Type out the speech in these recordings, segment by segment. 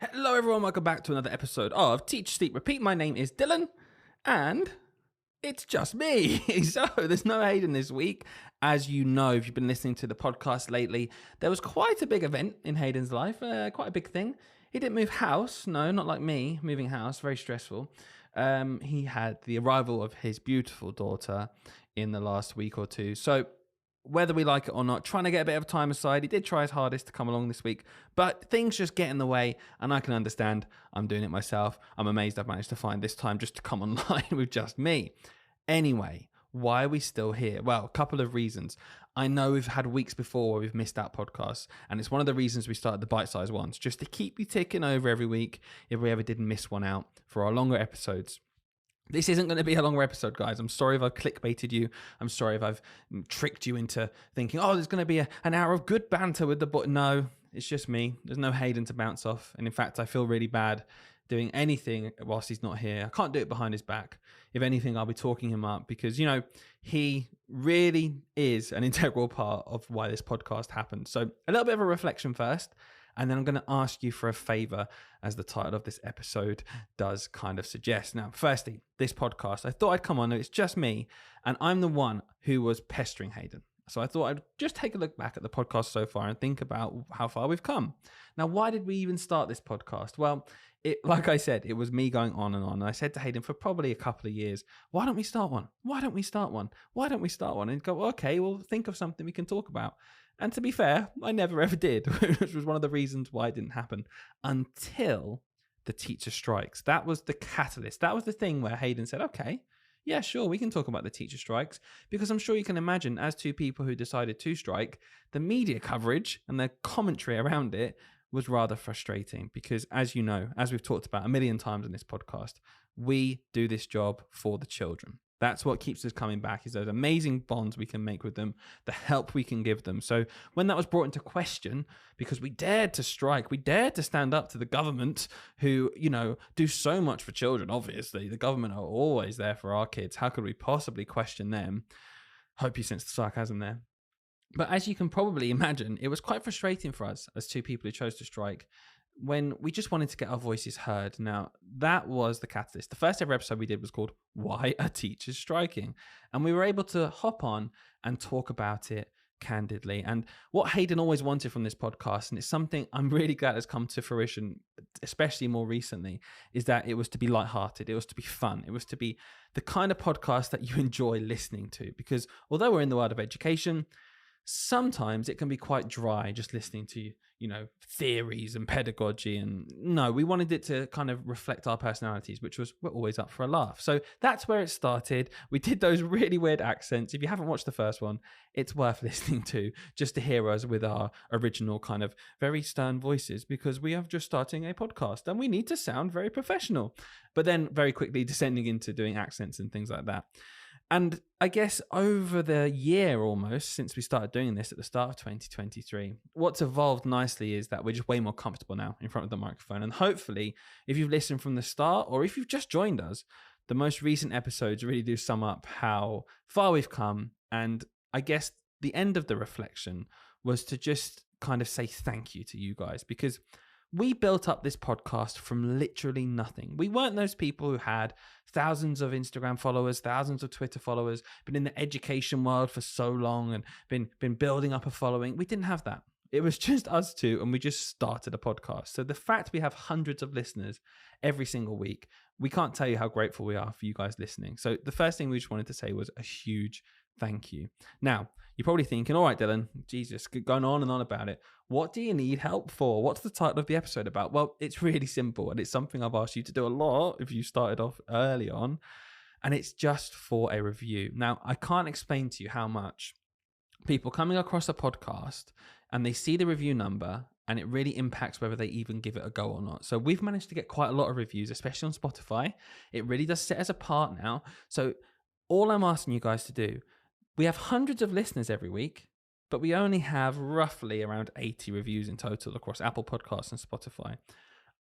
Hello, everyone. Welcome back to another episode of Teach, Sleep, Repeat. My name is Dylan, and it's just me. So there's no Hayden this week. As you know, if you've been listening to the podcast lately, there was quite a big event in Hayden's life, quite a big thing. He didn't move house. No, not like me, moving house. Very stressful. He had the arrival of his beautiful daughter in the last week or two. So whether we like it or not, trying to get a bit of time aside. He did try his hardest to come along this week, but things just get in the way, and I can understand. I'm doing it myself. I'm amazed I've managed to find this time just to come online with just me. Anyway, why are we still here? Well, a couple of reasons. I know we've had weeks before where we've missed out podcasts, and it's one of the reasons we started the bite-sized ones, just to keep you ticking over every week if we ever did miss one out for our longer episodes. This isn't going to be a longer episode, guys. I'm sorry if I've clickbaited you. I'm sorry if I've tricked you into thinking, oh, there's going to be an hour of good banter with the boy. No, it's just me. There's no Hayden to bounce off. And in fact, I feel really bad doing anything whilst he's not here. I can't do it behind his back. If anything, I'll be talking him up because, he really is an integral part of why this podcast happened. So a little bit of a reflection first. And then I'm going to ask you for a favor, as the title of this episode does kind of suggest. Now, firstly, this podcast, I thought I'd come on. It's just me, and I'm the one who was pestering Hayden. So I thought I'd just take a look back at the podcast so far and think about how far we've come. Now, why did we even start this podcast? Well, like I said, it was me going on and on. And I said to Hayden for probably a couple of years, why don't we start one? Why don't we start one? Why don't we start one? And go, okay, well, think of something we can talk about. And to be fair, I never ever did, which was one of the reasons why it didn't happen until the teacher strikes. That was the catalyst. That was the thing where Hayden said, okay, yeah, sure, we can talk about the teacher strikes, because I'm sure you can imagine, as two people who decided to strike, the media coverage and the commentary around it was rather frustrating because, as you know, as we've talked about a million times in this podcast, we do this job for the children. That's what keeps us coming back, is those amazing bonds we can make with them, the help we can give them. So when that was brought into question, because we dared to strike, we dared to stand up to the government who, do so much for children, obviously. The government are always there for our kids. How could we possibly question them? Hope you sense the sarcasm there. But as you can probably imagine, it was quite frustrating for us as two people who chose to strike when we just wanted to get our voices heard. Now, that was the catalyst. The first ever episode we did was called Why Are Teachers Striking? And we were able to hop on and talk about it candidly. And what Hayden always wanted from this podcast, and it's something I'm really glad has come to fruition, especially more recently, is that it was to be lighthearted. It was to be fun. It was to be the kind of podcast that you enjoy listening to. Because although we're in the world of education, sometimes it can be quite dry just listening to, theories and pedagogy. And no, we wanted it to kind of reflect our personalities, which was we're always up for a laugh. So that's where it started. We did those really weird accents. If you haven't watched the first one, it's worth listening to just to hear us with our original kind of very stern voices, because we are just starting a podcast and we need to sound very professional. But then very quickly descending into doing accents and things like that. And I guess over the year almost since we started doing this at the start of 2023, what's evolved nicely is that we're just way more comfortable now in front of the microphone. And hopefully, if you've listened from the start or if you've just joined us, the most recent episodes really do sum up how far we've come. And I guess the end of the reflection was to just kind of say thank you to you guys, because we built up this podcast from literally nothing. We weren't those people who had thousands of Instagram followers, thousands of Twitter followers, been in the education world for so long and been building up a following. We didn't have that. It was just us two, and we just started a podcast. So the fact we have hundreds of listeners every single week, we can't tell you how grateful we are for you guys listening. So the first thing we just wanted to say was a huge thank you. Now, you're probably thinking, all right, Dylan, Jesus, going on and on about it. What do you need help for? What's the title of the episode about? Well, it's really simple, and it's something I've asked you to do a lot if you started off early on, and it's just for a review. Now, I can't explain to you how much people coming across a podcast and they see the review number, and it really impacts whether they even give it a go or not. So we've managed to get quite a lot of reviews, especially on Spotify. It really does set us apart now. So all I'm asking you guys to do, we have hundreds of listeners every week, but we only have roughly around 80 reviews in total across Apple Podcasts and Spotify.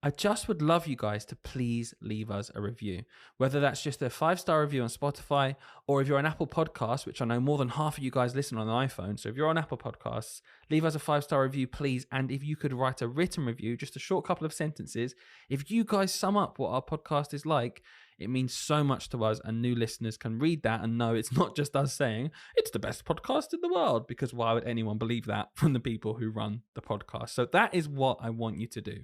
I just would love you guys to please leave us a review, whether that's just a 5-star review on Spotify, or if you're on Apple Podcasts, which I know more than half of you guys listen on an iPhone. So if you're on Apple Podcasts, leave us a 5-star review, please. And if you could write a written review, just a short couple of sentences, if you guys sum up what our podcast is like, it means so much to us, and new listeners can read that and know it's not just us saying it's the best podcast in the world, because why would anyone believe that from the people who run the podcast? So that is what I want you to do.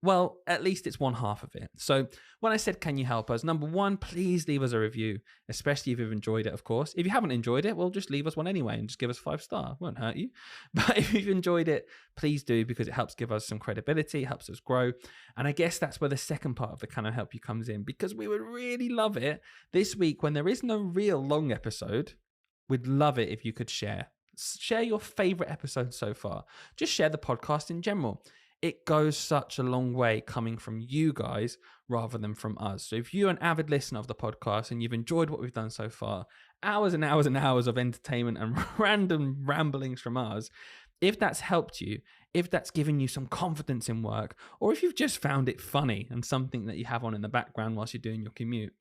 Well, at least it's one half of it. So when I said, can you help us? Number one, please leave us a review, especially if you've enjoyed it, of course. If you haven't enjoyed it, well, just leave us one anyway and just give us 5-star. It won't hurt you. But if you've enjoyed it, please do, because it helps give us some credibility, it helps us grow. And I guess that's where the second part of the Can I Help You comes in, because we would really love it this week when there is no real long episode. We'd love it if you could share your favorite episode so far. Just share the podcast in general. It goes such a long way coming from you guys rather than from us. So if you're an avid listener of the podcast and you've enjoyed what we've done so far, hours and hours and hours of entertainment and random ramblings from us, if that's helped you, if that's given you some confidence in work, or if you've just found it funny and something that you have on in the background whilst you're doing your commute,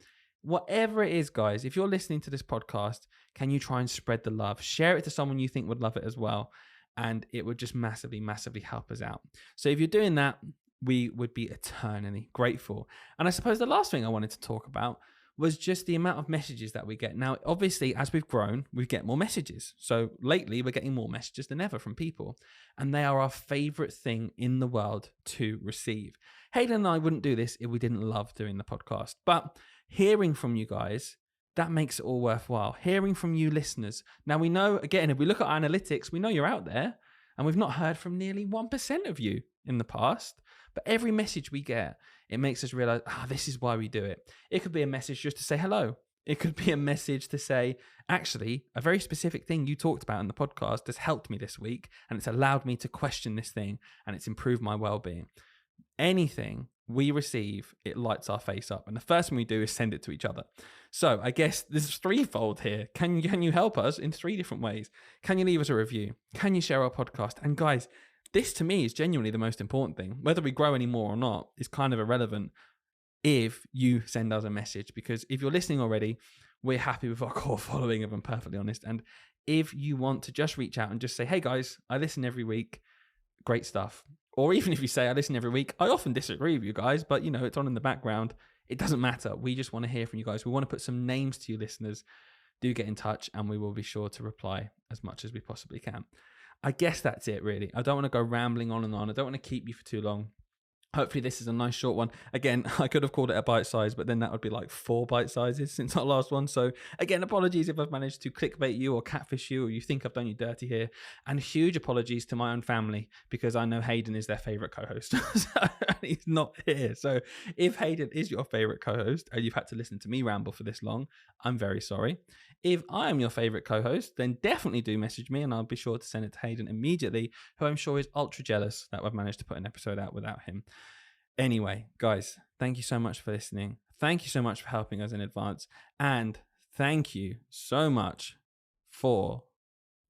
whatever it is, guys, if you're listening to this podcast, can you try and spread the love? Share it to someone you think would love it as well. And it would just massively, massively help us out. So if you're doing that, we would be eternally grateful. And I suppose the last thing I wanted to talk about was just the amount of messages that we get. Now, obviously, as we've grown, we get more messages. So lately, we're getting more messages than ever from people. And they are our favorite thing in the world to receive. Hayden and I wouldn't do this if we didn't love doing the podcast. But hearing from you guys, that makes it all worthwhile. Hearing from you listeners. Now we know, again, if we look at our analytics, we know you're out there, and we've not heard from nearly 1% of you in the past. But every message we get, it makes us realize, this is why we do it. It could be a message just to say hello. It could be a message to say, actually, a very specific thing you talked about in the podcast has helped me this week, and it's allowed me to question this thing, and it's improved my well-being. Anything we receive, it lights our face up. And the first thing we do is send it to each other. So I guess this is threefold here. Can you help us in 3 different ways? Can you leave us a review? Can you share our podcast? And guys, this to me is genuinely the most important thing. Whether we grow anymore or not is kind of irrelevant if you send us a message, because if you're listening already, we're happy with our core following, if I'm perfectly honest. And if you want to just reach out and just say, hey guys, I listen every week, great stuff. Or even if you say, I listen every week, I often disagree with you guys, but it's on in the background. It doesn't matter. We just want to hear from you guys. We want to put some names to you listeners. Do get in touch and we will be sure to reply as much as we possibly can. I guess that's it, really. I don't want to go rambling on and on. I don't want to keep you for too long. Hopefully this is a nice short one. Again, I could have called it a bite size, but then that would be like 4 bite sizes since our last one. So again, apologies if I've managed to clickbait you or catfish you, or you think I've done you dirty here. And huge apologies to my own family, because I know Hayden is their favorite co-host. So, he's not here. So if Hayden is your favorite co-host and you've had to listen to me ramble for this long, I'm very sorry. If I am your favorite co-host, then definitely do message me and I'll be sure to send it to Hayden immediately, who I'm sure is ultra jealous that I've managed to put an episode out without him. Anyway, guys, thank you so much for listening. Thank you so much for helping us in advance. And thank you so much for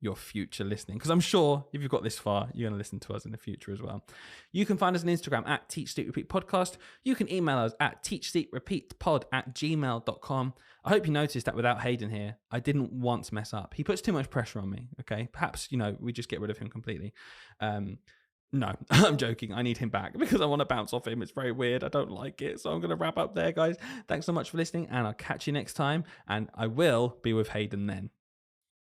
your future listening, because I'm sure if you've got this far, you're going to listen to us in the future as well. You can find us on Instagram at Teach Sleep Repeat Podcast. You can email us at teachsleeprepeatpod@gmail.com. I hope you noticed that without Hayden here, I didn't once mess up. He puts too much pressure on me, okay? Perhaps, we just get rid of him completely. No, I'm joking. I need him back because I want to bounce off him. It's very weird. I don't like it. So I'm going to wrap up there, guys. Thanks so much for listening, and I'll catch you next time. And I will be with Hayden then.